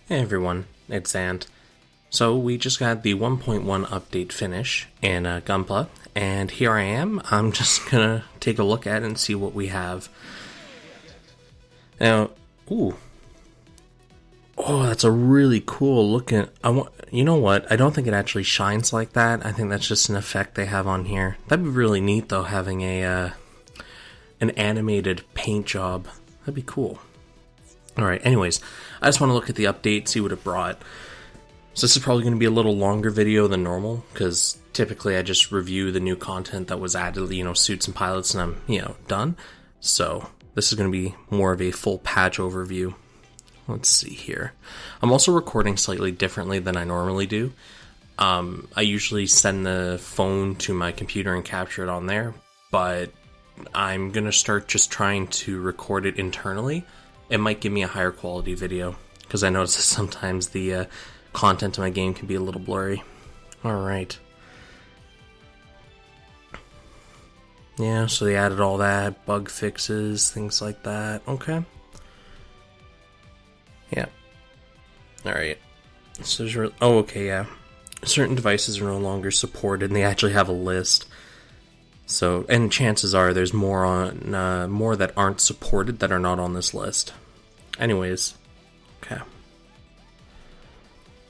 Hey everyone, it's Xant. So we just got the 1.1 update finish in Gunpla, and here I am. I'm just gonna take a look at it and see what we have. Now, ooh. Oh, that's a really cool looking... You know what? I don't think it actually shines like that. I think that's just an effect they have on here. That'd be really neat though, having an animated paint job. That'd be cool. Alright, anyways, I just want to look at the update, see what it brought. So this is probably going to be a little longer video than normal, because typically I just review the new content that was added, suits and pilots, and I'm, done. So this is going to be more of a full patch overview. Let's see here. I'm also recording slightly differently than I normally do. I usually send the phone to my computer and capture it on there, but I'm going to start just trying to record it internally. It might give me a higher quality video, because I notice that sometimes the content in my game can be a little blurry. Alright. Yeah, so they added all that, bug fixes, things like that. Okay. Yeah. Alright. So there's okay, yeah. Certain devices are no longer supported, and they actually have a list. So, and chances are there's more on more that aren't supported that are not on this list. Anyways, okay.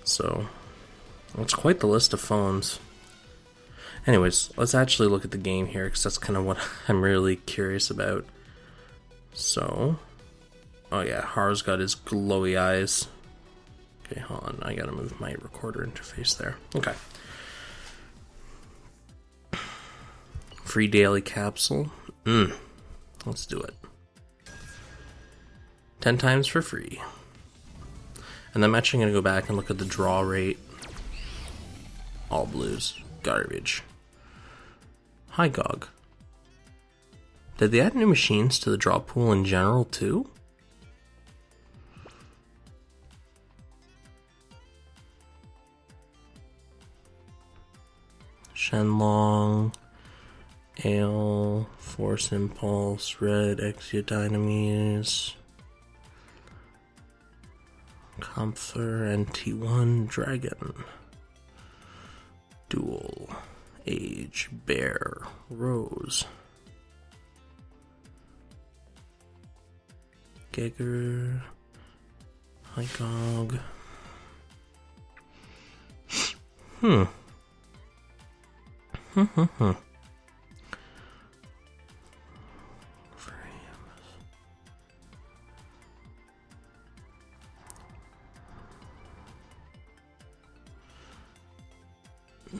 So, it's quite the list of phones. Anyways, let's actually look at the game here, because that's kind of what I'm really curious about. So, oh yeah, Haru's got his glowy eyes. Okay, hold on, I gotta move my recorder interface there. Okay. Free daily capsule. Let's do it. 10 times for free. And I'm actually going to go back and look at the draw rate. All blues. Garbage. Hi, GOG. Did they add new machines to the draw pool in general, too? Shenlong. Ale, Force Impulse, Red, Exodynamis, Comfer, NT1, Dragon, Duel, Age, Bear, Rose, Geiger, Hygog.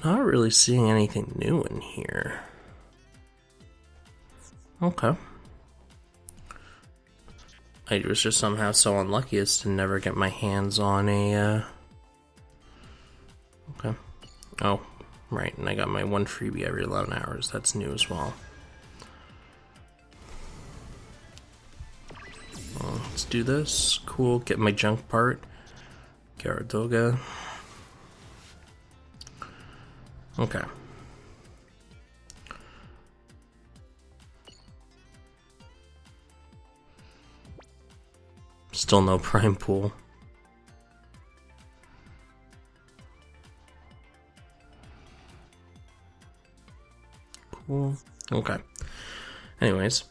Not really seeing anything new in here. Okay. I was just somehow so unlucky as to never get my hands on a, Okay. Oh, right, and I got my one freebie every 11 hours. That's new as well. Let's do this. Cool, get my junk part. Garadoga. Okay. Still no prime pool. Cool. Okay. Anyways.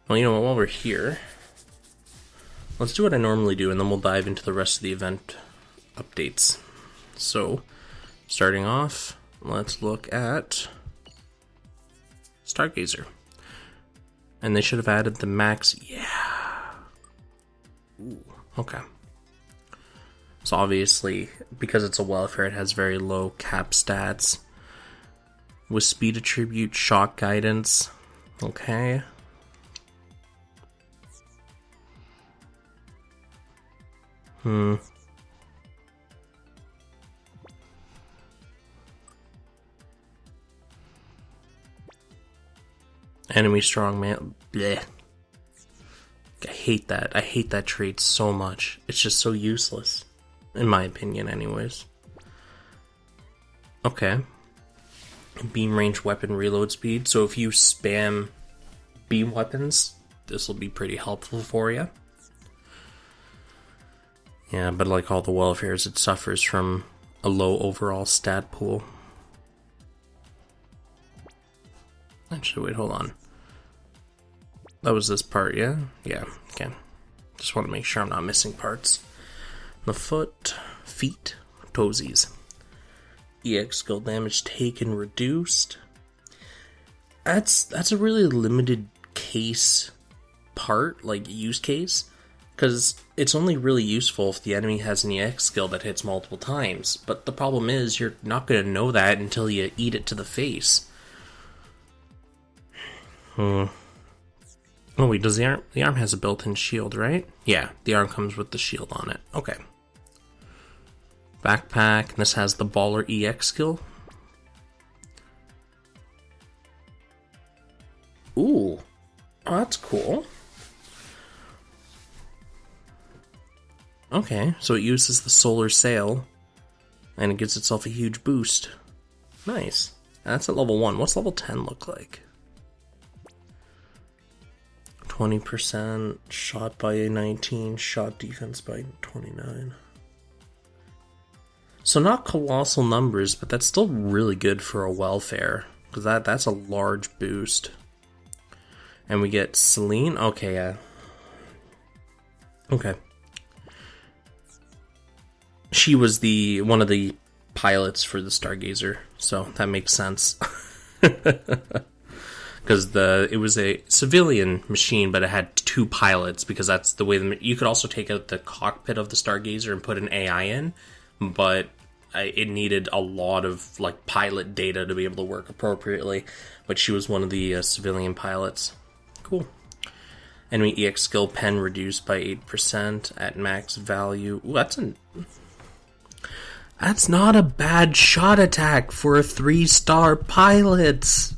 Well, you know what, while we're here, let's do what I normally do, and then we'll dive into the rest of the event updates. So, starting off, let's look at Stargazer. And they should have added the max. Yeah. Ooh, okay. So obviously, because it's a welfare, it has very low cap stats. With speed attribute, shock guidance. Okay. Enemy strong man. Bleh. I hate that. I hate that trait so much. It's just so useless. In my opinion, anyways. Okay. Beam range weapon reload speed. So if you spam beam weapons, this will be pretty helpful for you. Yeah, but like all the welfares, it suffers from a low overall stat pool. Actually, wait, hold on. That was this part, yeah? Yeah, okay. Just want to make sure I'm not missing parts. The foot, feet, toesies. EX skill damage taken reduced. That's a really limited case part, like use case, because it's only really useful if the enemy has an EX skill that hits multiple times. But the problem is you're not going to know that until you eat it to the face. Oh wait, does the arm has a built-in shield, right? Yeah, the arm comes with the shield on it. Okay. Backpack, and this has the baller EX skill. Ooh, oh, that's cool. Okay, so it uses the solar sail, and it gives itself a huge boost. Nice. That's at level 1. What's level 10 look like? 20% shot by a 19, shot defense by 29. So not colossal numbers, but that's still really good for a welfare, because that's a large boost. And we get Selene. Okay, yeah. Okay. She was one of the pilots for the Stargazer, so that makes sense. Because it was a civilian machine, but it had 2 pilots, because that's the way you could also take out the cockpit of the Stargazer and put an AI in, but it needed a lot of like pilot data to be able to work appropriately. But she was one of the civilian pilots. Cool. Enemy EX skill pen reduced by 8% at max value. Ooh, that's not a bad shot attack for a 3-star pilot.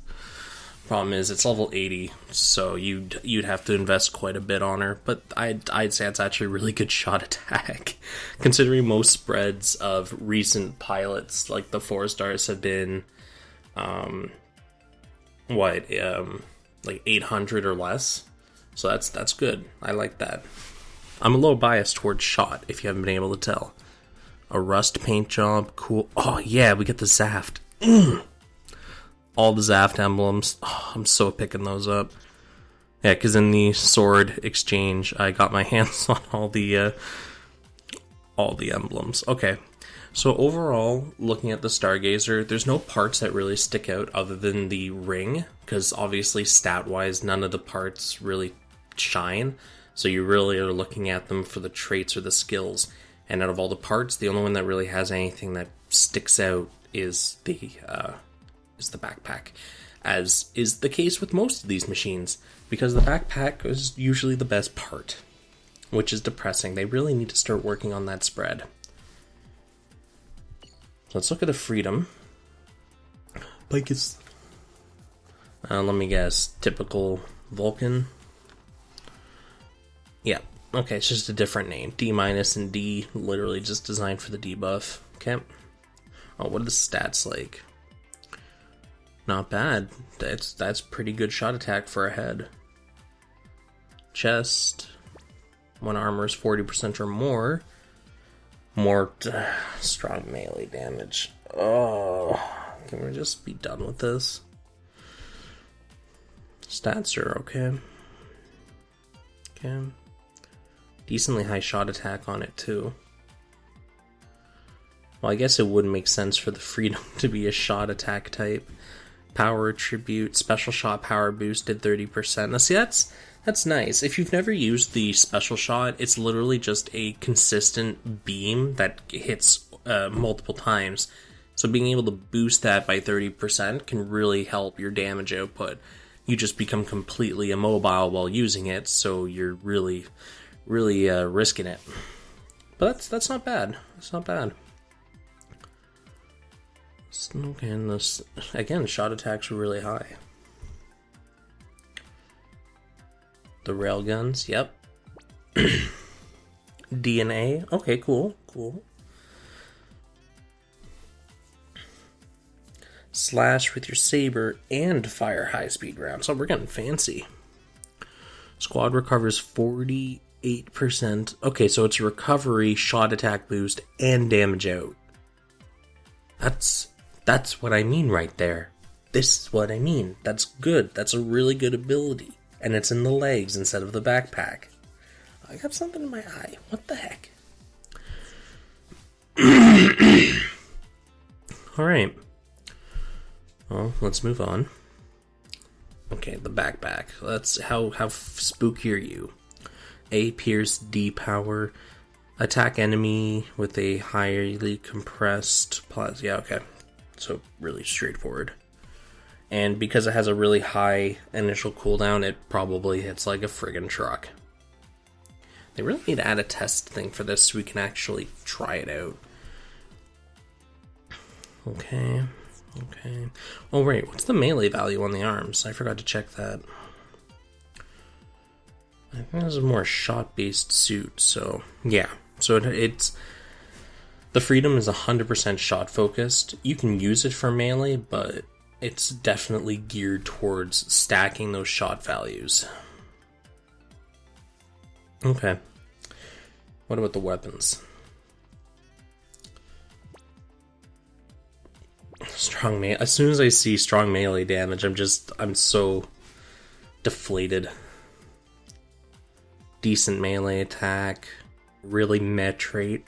Problem is, it's level 80, so you'd have to invest quite a bit on her. But I'd say it's actually a really good shot attack, considering most spreads of recent pilots, like the 4-stars, have been, like 800 or less. So that's good. I like that. I'm a little biased towards shot, if you haven't been able to tell. A rust paint job, cool. Oh yeah, we get the Zaft. All the Zaft emblems. Oh, I'm so picking those up. Yeah, because in the sword exchange, I got my hands on all the emblems. Okay, so overall, looking at the Stargazer, there's no parts that really stick out other than the ring, because obviously stat-wise, none of the parts really shine. So you really are looking at them for the traits or the skills. And out of all the parts, the only one that really has anything that sticks out is the backpack, as is the case with most of these machines, because the backpack is usually the best part, which is depressing. They really need to start working on that spread. So let's look at the freedom. Pike is, let me guess, typical Vulcan. Yeah. Okay, it's just a different name. D- and D, literally just designed for the debuff. Okay. Oh, what are the stats like? Not bad. That's pretty good shot attack for a head. Chest. When armor is 40% or more. More strong melee damage. Oh, can we just be done with this? Stats are okay. Okay. Decently high shot attack on it too. Well, I guess it would make sense for the freedom to be a shot attack type. Power attribute, special shot power boosted 30%. Now see, that's nice. If you've never used the special shot, it's literally just a consistent beam that hits multiple times. So being able to boost that by 30% can really help your damage output. You just become completely immobile while using it, so you're really risking it. But that's not bad. That's not bad. Okay, and this again, shot attacks are really high. The railguns, yep. DNA, okay, cool. Slash with your saber and fire high speed rounds. So we're getting fancy. Squad recovers 40 8%. Okay, so it's recovery, shot attack boost, and damage out. That's what I mean right there. This is what I mean. That's good. That's a really good ability. And it's in the legs instead of the backpack. I got something in my eye. What the heck? Alright. Well, let's move on. Okay, the backpack. How spooky are you? A Pierce, D Power. Attack enemy with a highly compressed plasma. Yeah, okay. So, really straightforward. And because it has a really high initial cooldown, it probably hits like a friggin' truck. They really need to add a test thing for this so we can actually try it out. Okay. Oh, wait, what's the melee value on the arms? I forgot to check that. I think this is more a shot-based suit, so yeah. So it's... The Freedom is 100% shot-focused. You can use it for melee, but it's definitely geared towards stacking those shot values. Okay. What about the weapons? Strong melee. As soon as I see strong melee damage, I'm so deflated. Decent melee attack. Really meh trait.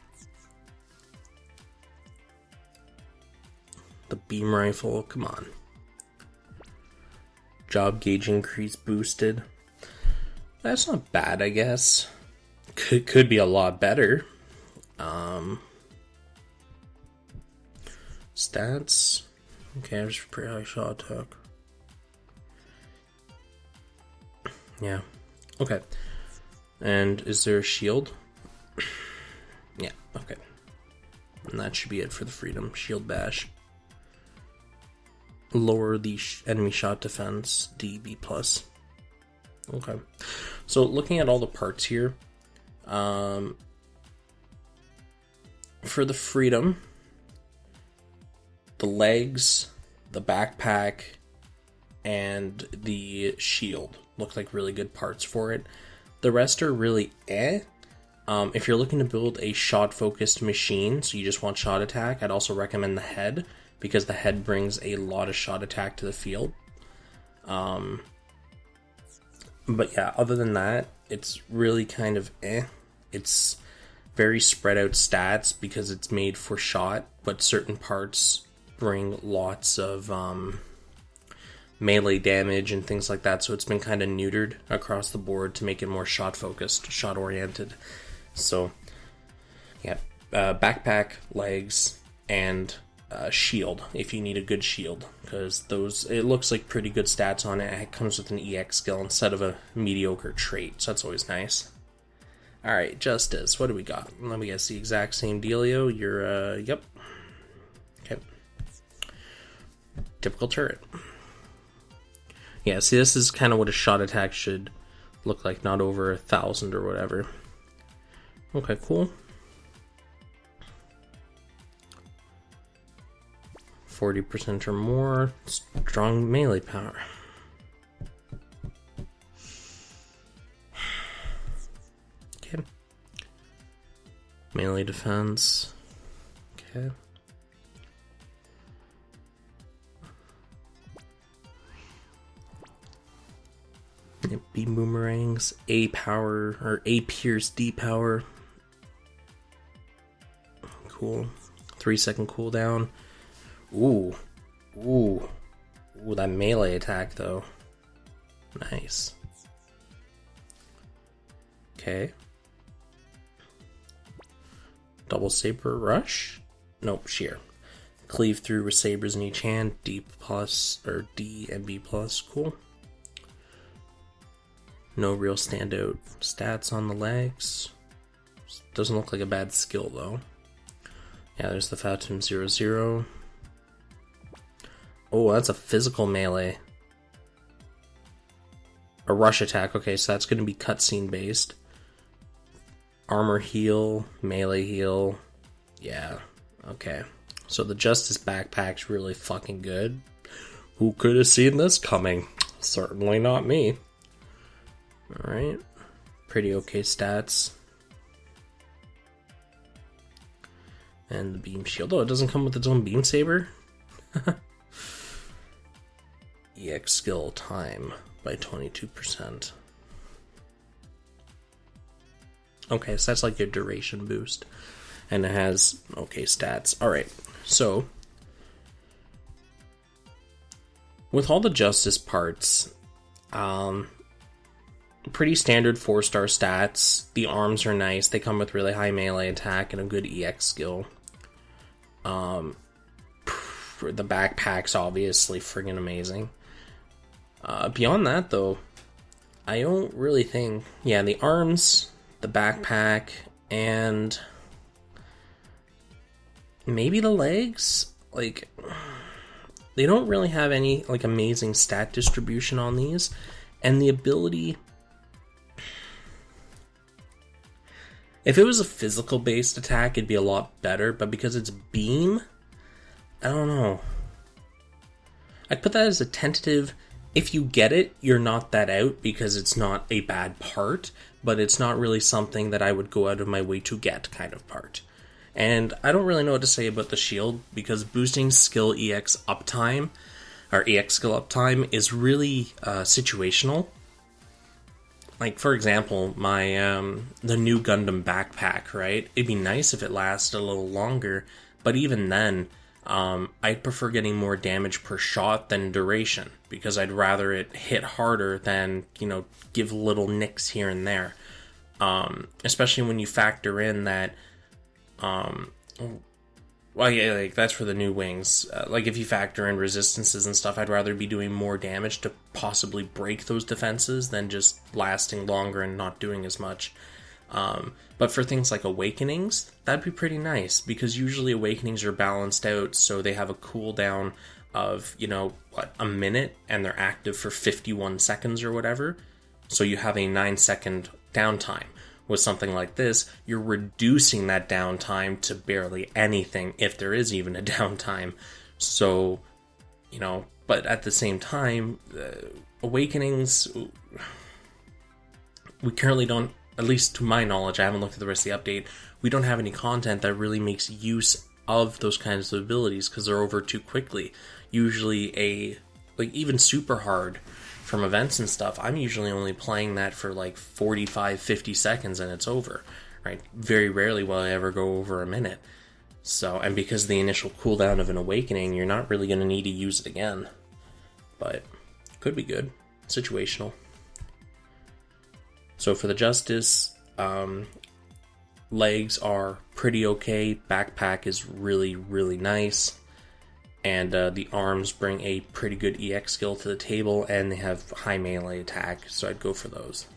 The beam rifle, come on. Job gauge increase boosted. That's not bad, I guess. Could be a lot better. Stats. Okay, there's pretty high shot attack. Yeah. Okay. And is there a shield? Yeah, okay. And that should be it for the Freedom. Shield bash. Lower the enemy shot defense, DB+. Okay. So looking at all the parts here, for the Freedom, the legs, the backpack, and the shield look like really good parts for it. The rest are really eh. If you're looking to build a shot-focused machine, so you just want shot attack, I'd also recommend the head, because the head brings a lot of shot attack to the field. But yeah, other than that, it's really kind of eh. It's very spread out stats because it's made for shot, but certain parts bring lots of melee damage and things like that, so it's been kind of neutered across the board to make it more shot focused, shot oriented. So yeah, backpack, legs, and shield if you need a good shield, because those, it looks like pretty good stats on it. It comes with an EX skill instead of a mediocre trait, so that's always nice. Alright, Justice, what do we got? Let me guess, the exact same dealio. You're yep. Okay. Typical turret. Yeah, see, this is kind of what a shot attack should look like, not over 1,000 or whatever. Okay, cool. 40% or more. Strong melee power. Okay. Melee defense. Okay. Beam boomerangs, A power, or A pierce, D power. Cool. 3-second cooldown. Ooh. That melee attack though. Nice. Okay. Double saber rush? Nope, sheer. Cleave through with sabers in each hand, D plus, or D and B plus. Cool. No real standout stats on the legs. Doesn't look like a bad skill though. Yeah, there's the Fatum 00. Oh, that's a physical melee. A rush attack. Okay, so that's going to be cutscene based. Armor heal, melee heal. Yeah, okay. So the Justice backpack's really fucking good. Who could have seen this coming? Certainly not me. Alright. Pretty okay stats. And the beam shield. Oh, it doesn't come with its own beam saber? EX skill time by 22%. Okay, so that's like your duration boost. And it has okay stats. Alright, so with all the justice parts, pretty standard 4-star stats. The arms are nice. They come with really high melee attack and a good EX skill. The backpack's obviously friggin' amazing. Beyond that, though, I don't really think... Yeah, the arms, the backpack, and maybe the legs? Like, they don't really have any, like, amazing stat distribution on these. And the ability... If it was a physical-based attack, it'd be a lot better, but because it's beam, I don't know. I'd put that as a tentative. If you get it, you're not that out, because it's not a bad part, but it's not really something that I would go out of my way to get kind of part. And I don't really know what to say about the shield, because boosting skill EX uptime, or EX skill uptime, is really situational. Like, for example, my the new Gundam backpack, right? It'd be nice if it lasted a little longer, but even then, I'd prefer getting more damage per shot than duration, because I'd rather it hit harder than, give little nicks here and there. Especially when you factor in that, well, yeah, like, that's for the new wings. Like, if you factor in resistances and stuff, I'd rather be doing more damage to possibly break those defenses than just lasting longer and not doing as much. But for things like Awakenings, that'd be pretty nice, because usually Awakenings are balanced out, so they have a cooldown of, a minute, and they're active for 51 seconds or whatever. So you have a 9-second downtime. With something like this, you're reducing that downtime to barely anything, if there is even a downtime. So, but at the same time, Awakenings, we currently don't, at least to my knowledge, I haven't looked at the rest of the update, we don't have any content that really makes use of those kinds of abilities, because they're over too quickly. Usually even super hard from events and stuff, I'm usually only playing that for like 45-50 seconds and it's over, right? Very rarely will I ever go over a minute. So, and because the initial cooldown of an Awakening, you're not really going to need to use it again. But, could be good. Situational. So for the Justice, legs are pretty okay. Backpack is really, really nice. And the arms bring a pretty good EX skill to the table, and they have high melee attack, so I'd go for those.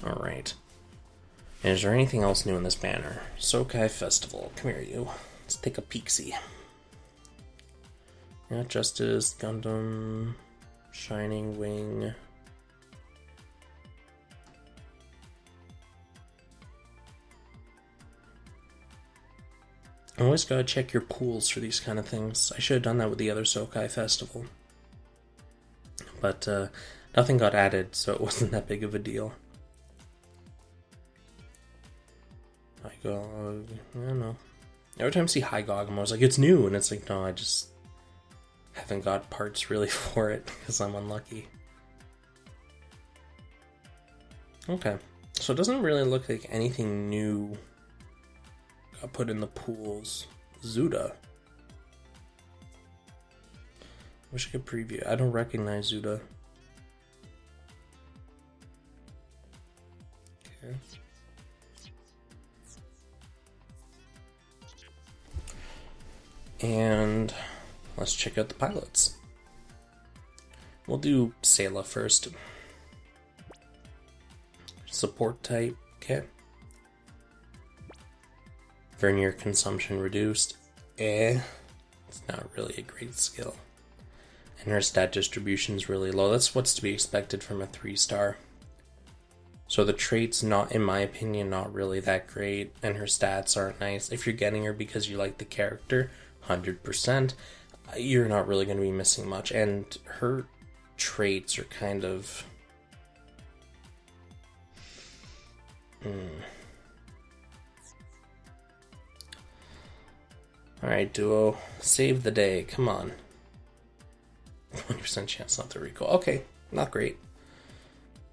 Alright. And is there anything else new in this banner? Sokai Festival. Come here, you. Let's take a peek-see. Yeah, Justice, Gundam, Shining Wing. Always gotta check your pools for these kind of things. I should have done that with the other Sokai Festival. But nothing got added, so it wasn't that big of a deal. Hygog, I don't know. Every time I see Hygog, I'm always like, it's new, and it's like, no, I just haven't got parts really for it, because I'm unlucky. Okay, so it doesn't really look like anything new got put in the pools. Zuda. Wish I could preview. I don't recognize Zuda. Okay. And let's check out the pilots. We'll do Sayla first. Support type. Okay. Vernier consumption reduced. It's not really a great skill. And her stat distribution is really low. That's what's to be expected from a 3-star. So the traits, not, in my opinion, not really that great. And her stats aren't nice. If you're getting her because you like the character, 100%, you're not really going to be missing much. And her traits are kind of... Alright, Duo. Save the day. Come on. 20% chance not to recall. Okay, not great.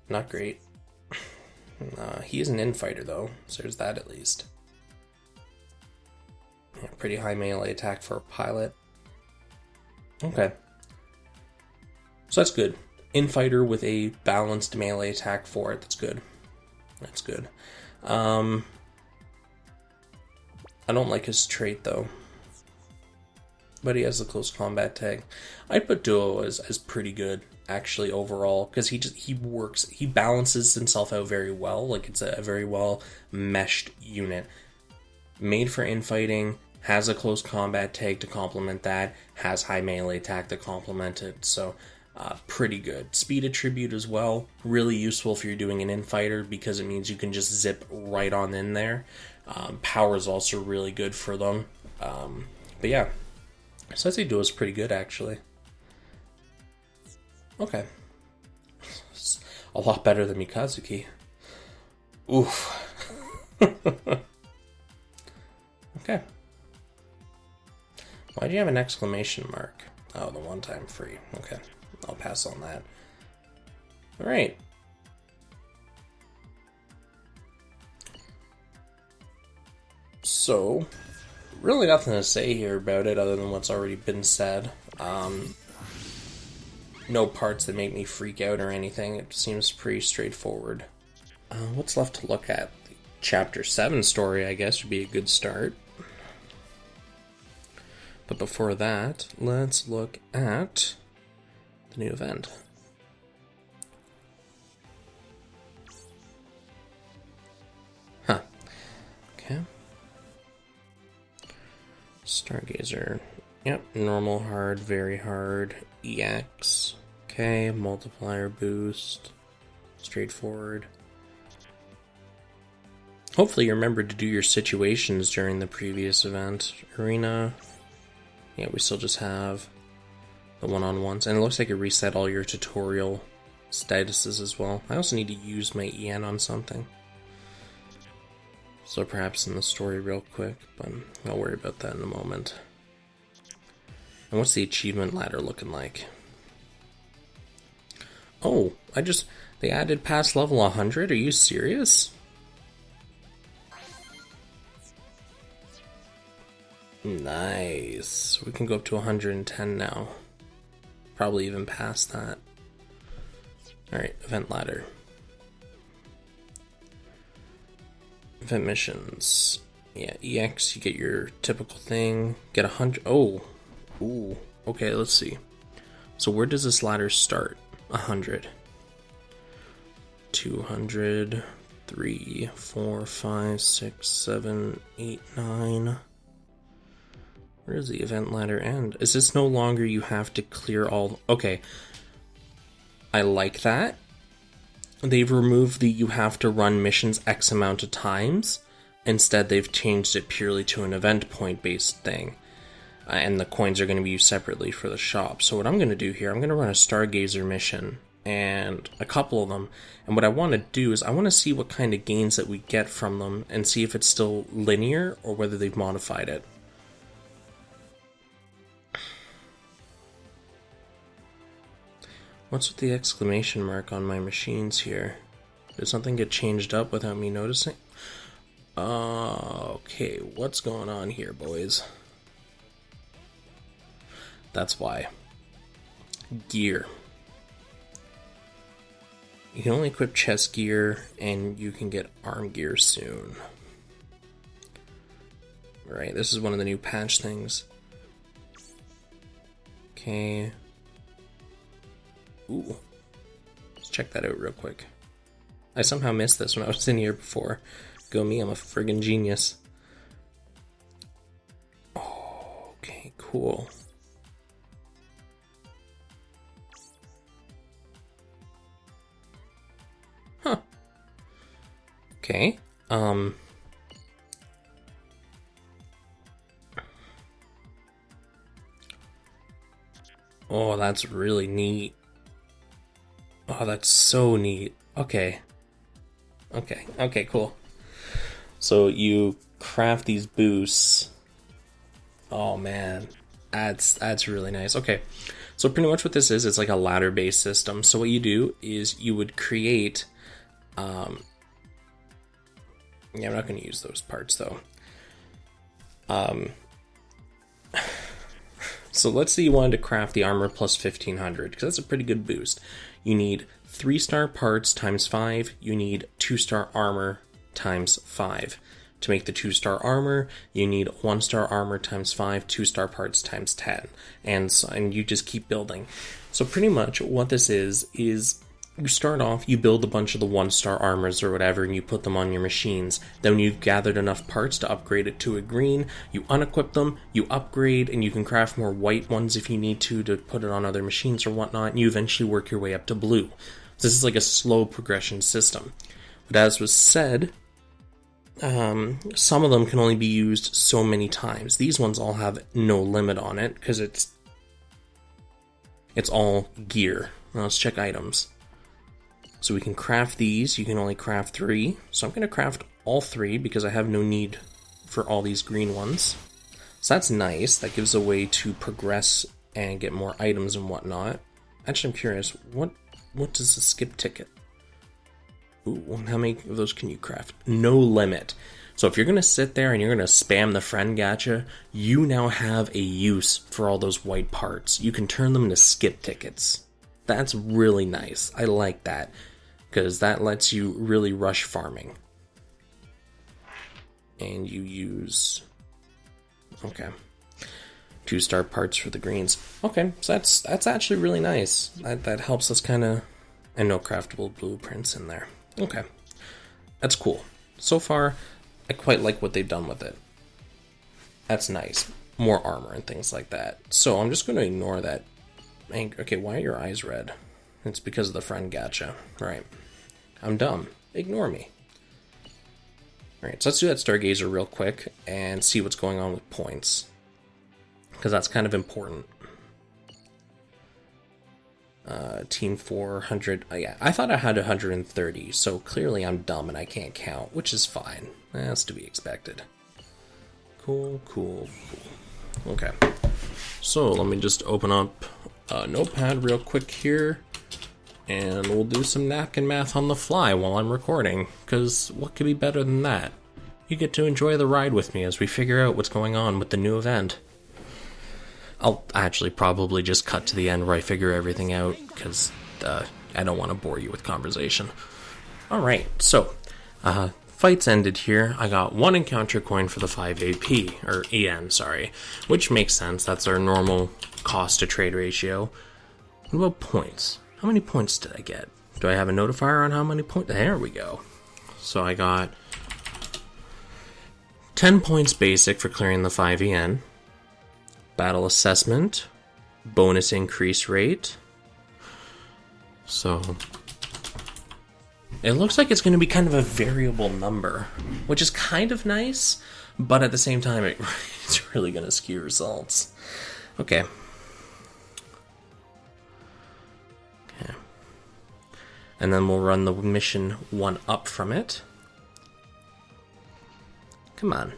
Not great. He is an infighter, though, so there's that at least. Yeah, pretty high melee attack for a pilot. Okay. So that's good. Infighter with a balanced melee attack for it. That's good. That's good. I don't like his trait, though. But he has the close combat tag. I'd put Duo as pretty good, actually, overall, because he balances himself out very well. Like, it's a very well meshed unit. Made for infighting, has a close combat tag to complement that, has high melee attack to complement it, so pretty good. Speed attribute as well, really useful if you're doing an infighter, because it means you can just zip right on in there. Power is also really good for them. But yeah. So I'd say Duo's pretty good, actually. Okay. It's a lot better than Mikazuki. Oof. Okay. Why do you have an exclamation mark? Oh, the one-time free. Okay. I'll pass on that. Alright. So, really nothing to say here about it other than what's already been said. No parts that make me freak out or anything. It seems pretty straightforward. What's left to look at? The Chapter 7 story, I guess, would be a good start. But before that, let's look at the new event. Huh. Okay. Stargazer. Yep, normal, hard, very hard, EX. Okay, multiplier boost. Straightforward. Hopefully you remembered to do your situations during the previous event. Arena. Yeah, we still just have the one-on-ones. And it looks like it reset all your tutorial statuses as well. I also need to use my EN on something. So perhaps in the story real quick, but I'll worry about that in a moment. And what's the achievement ladder looking like? Oh, they added past level 100? Are you serious? Nice. We can go up to 110 now. Probably even past that. Alright, event ladder. Event missions. Yeah, EX, you get your typical thing. Get 100. Oh. Ooh. Okay, let's see. So where does this ladder start? 100. 200. 3, 4, 5, 6, 7, 8, 9. Where does the event ladder end? Is this no longer you have to clear all... Okay. I like that. They've removed the you have to run missions X amount of times. Instead, they've changed it purely to an event point based thing. And the coins are going to be used separately for the shop. So what I'm going to do here, I'm going to run a Stargazer mission. And a couple of them. And what I want to do is I want to see what kind of gains that we get from them. And see if it's still linear or whether they've modified it. What's with the exclamation mark on my machines here? Did something get changed up without me noticing? Okay, what's going on here, boys? That's why. Gear. You can only equip chest gear, and you can get arm gear soon. Right, this is one of the new patch things. Okay. Ooh. Let's check that out real quick. I somehow missed this when I was in here before. Go me, I'm a friggin' genius. Oh, okay, cool. Huh. Okay. Oh, that's really neat. Oh, that's so neat. Okay. Okay, cool. So you craft these boosts. Oh man, that's really nice. Okay, so pretty much what this is, it's like a ladder-based system. So what you do is you would create. Yeah, I'm not going to use those parts though. So let's say you wanted to craft the armor plus 1500, because that's a pretty good boost. You need 3-star parts times 5. You need 2-star armor times 5. To make the 2-star armor, you need 1-star armor times 5, 2-star parts times 10. And you just keep building. So pretty much what this is you start off, you build a bunch of the 1-star armors or whatever, and you put them on your machines. Then when you've gathered enough parts to upgrade it to a green, you unequip them, you upgrade, and you can craft more white ones if you need to put it on other machines or whatnot, and you eventually work your way up to blue. So this is like a slow progression system. But as was said, some of them can only be used so many times. These ones all have no limit on it, because it's all gear. Now let's check items. So we can craft these. You can only craft 3. So I'm going to craft all 3 because I have no need for all these green ones. So that's nice. That gives a way to progress and get more items and whatnot. Actually, I'm curious. What does a skip ticket? Ooh, how many of those can you craft? No limit. So if you're going to sit there and you're going to spam the friend gacha, you now have a use for all those white parts. You can turn them into skip tickets. That's really nice. I like that, because that lets you really rush farming. And you use... Okay. 2-star parts for the greens. Okay, so that's actually really nice. That helps us kind of... And no craftable blueprints in there. Okay. That's cool. So far, I quite like what they've done with it. That's nice. More armor and things like that. So I'm just going to ignore that. Okay, why are your eyes red? It's because of the friend gacha. Right. I'm dumb. Ignore me. Alright, so let's do that Stargazer real quick and see what's going on with points. Because that's kind of important. Team 400. Oh, yeah, I thought I had 130, so clearly I'm dumb and I can't count, which is fine. That's to be expected. Cool. Okay. So let me just open up a notepad real quick here, and we'll do some napkin math on the fly while I'm recording, because what could be better than that? You get to enjoy the ride with me as we figure out what's going on with the new event. I'll actually probably just cut to the end where I figure everything out, because I don't want to bore you with conversation. Alright, so, fights ended here. I got 1 encounter coin for the 5 AP, or EN, sorry, which makes sense. That's our normal cost to trade ratio. What about points? How many points did I get? Do I have a notifier on how many points? There we go. So I got 10 points basic for clearing the 5 EN. Battle assessment. Bonus increase rate. So it looks like it's going to be kind of a variable number, which is kind of nice, but at the same time it's really going to skew results. Okay. And then we'll run the mission 1 up from it. Come on.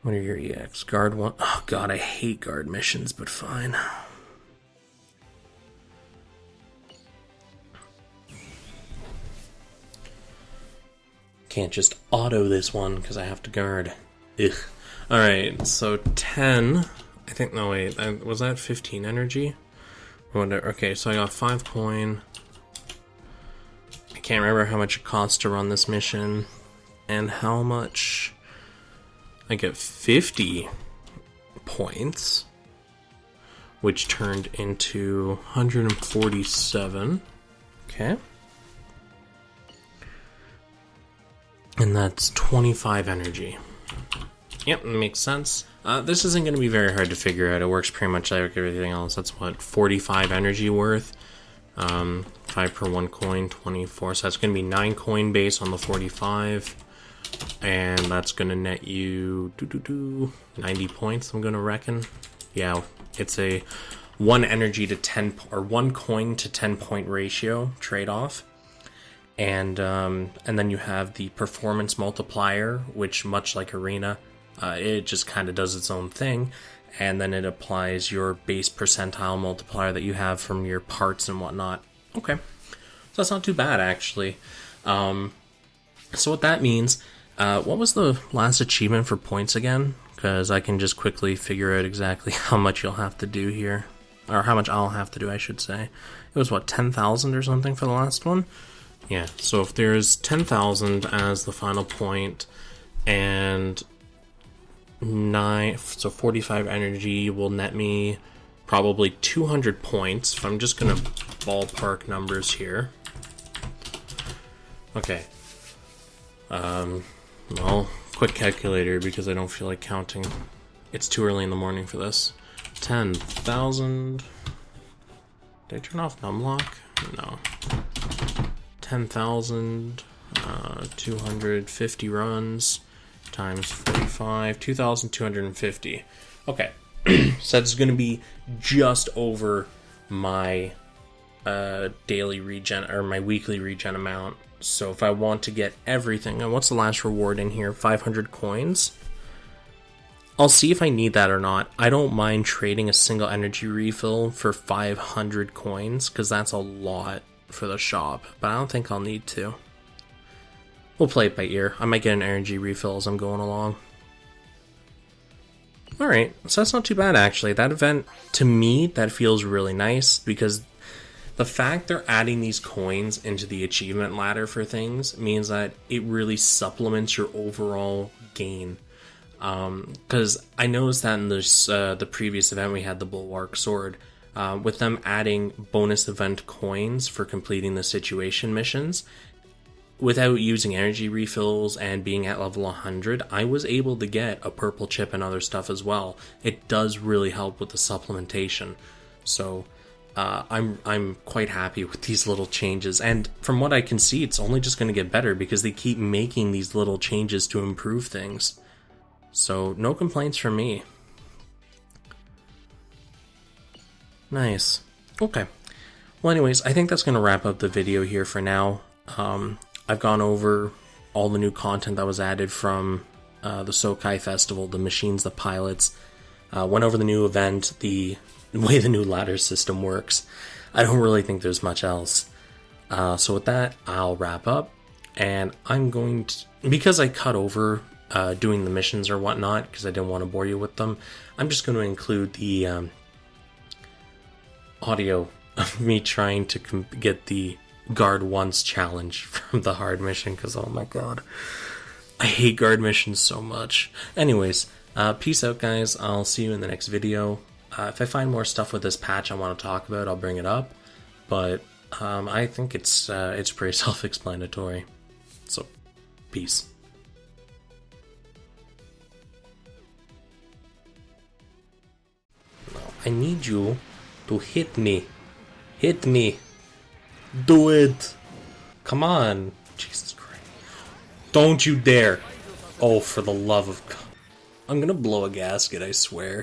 What are your EX? Guard 1. Oh god, I hate guard missions, but fine. Can't just auto this one because I have to guard. Ugh. Alright, so 10. I think, no wait, was that 15 energy? Okay, so I got 5 coin. I can't remember how much it costs to run this mission. And how much... I get 50 points, which turned into 147. Okay. And that's 25 energy. Yep, makes sense. This isn't going to be very hard to figure out. It works pretty much like everything else. That's what, 45 energy worth. 5 per 1 coin, 24. So that's going to be 9 coin base on the 45. And that's going to net you 90 points, I'm going to reckon. Yeah, it's a 1 energy to 10, or 1 coin to 10 point ratio trade-off. And then you have the performance multiplier, which, much like Arena, it just kind of does its own thing. And then it applies your base percentile multiplier that you have from your parts and whatnot. Okay, so that's not too bad, actually. So what that means, what was the last achievement for points again? Because I can just quickly figure out exactly how much you'll have to do here. Or how much I'll have to do, I should say. It was, what, 10,000 or something for the last one? Yeah, so if there's 10,000 as the final point, and 9, so 45 energy will net me probably 200 points. If I'm just gonna ballpark numbers here. Okay. Well, quick calculator because I don't feel like counting. It's too early in the morning for this. 10,000. Did I turn off numlock? No. 10,000, 250 runs times 45, 2,250. Okay, so that's going to be just over my daily regen, or my weekly regen amount. So if I want to get everything, and what's the last reward in here? 500 coins. I'll see if I need that or not. I don't mind trading a single energy refill for 500 coins, because that's a lot for the shop, but I don't think I'll need to. We'll play it by ear. I might get an energy refill as I'm going along. Alright, so that's not too bad actually. That event, to me, that feels really nice, because the fact they're adding these coins into the achievement ladder for things means that it really supplements your overall gain. Because I noticed that in this, the previous event we had, the Bulwark Sword, with them adding bonus event coins for completing the situation missions, without using energy refills and being at level 100, I was able to get a purple chip and other stuff as well. It does really help with the supplementation. So I'm quite happy with these little changes, and from what I can see, it's only just going to get better because they keep making these little changes to improve things. So no complaints from me. Nice. Okay. Well, anyways, I think that's going to wrap up the video here for now. I've gone over all the new content that was added from the Sokai Festival, the machines, the pilots. Went over the new event, the way the new ladder system works. I don't really think there's much else. So with that, I'll wrap up. And I'm going to, because I cut over doing the missions or whatnot, because I didn't want to bore you with them, I'm just going to include the audio of me trying to get the guard once challenge from the hard mission, because oh my god, I hate guard missions so much. Anyways, peace out guys, I'll see you in the next video. If I find more stuff with this patch I want to talk about, I'll bring it up, but I think it's pretty self-explanatory. So, peace. I need you to hit me. Hit me. Do it. Come on. Jesus Christ. Don't you dare. Oh, for the love of God. I'm gonna blow a gasket, I swear.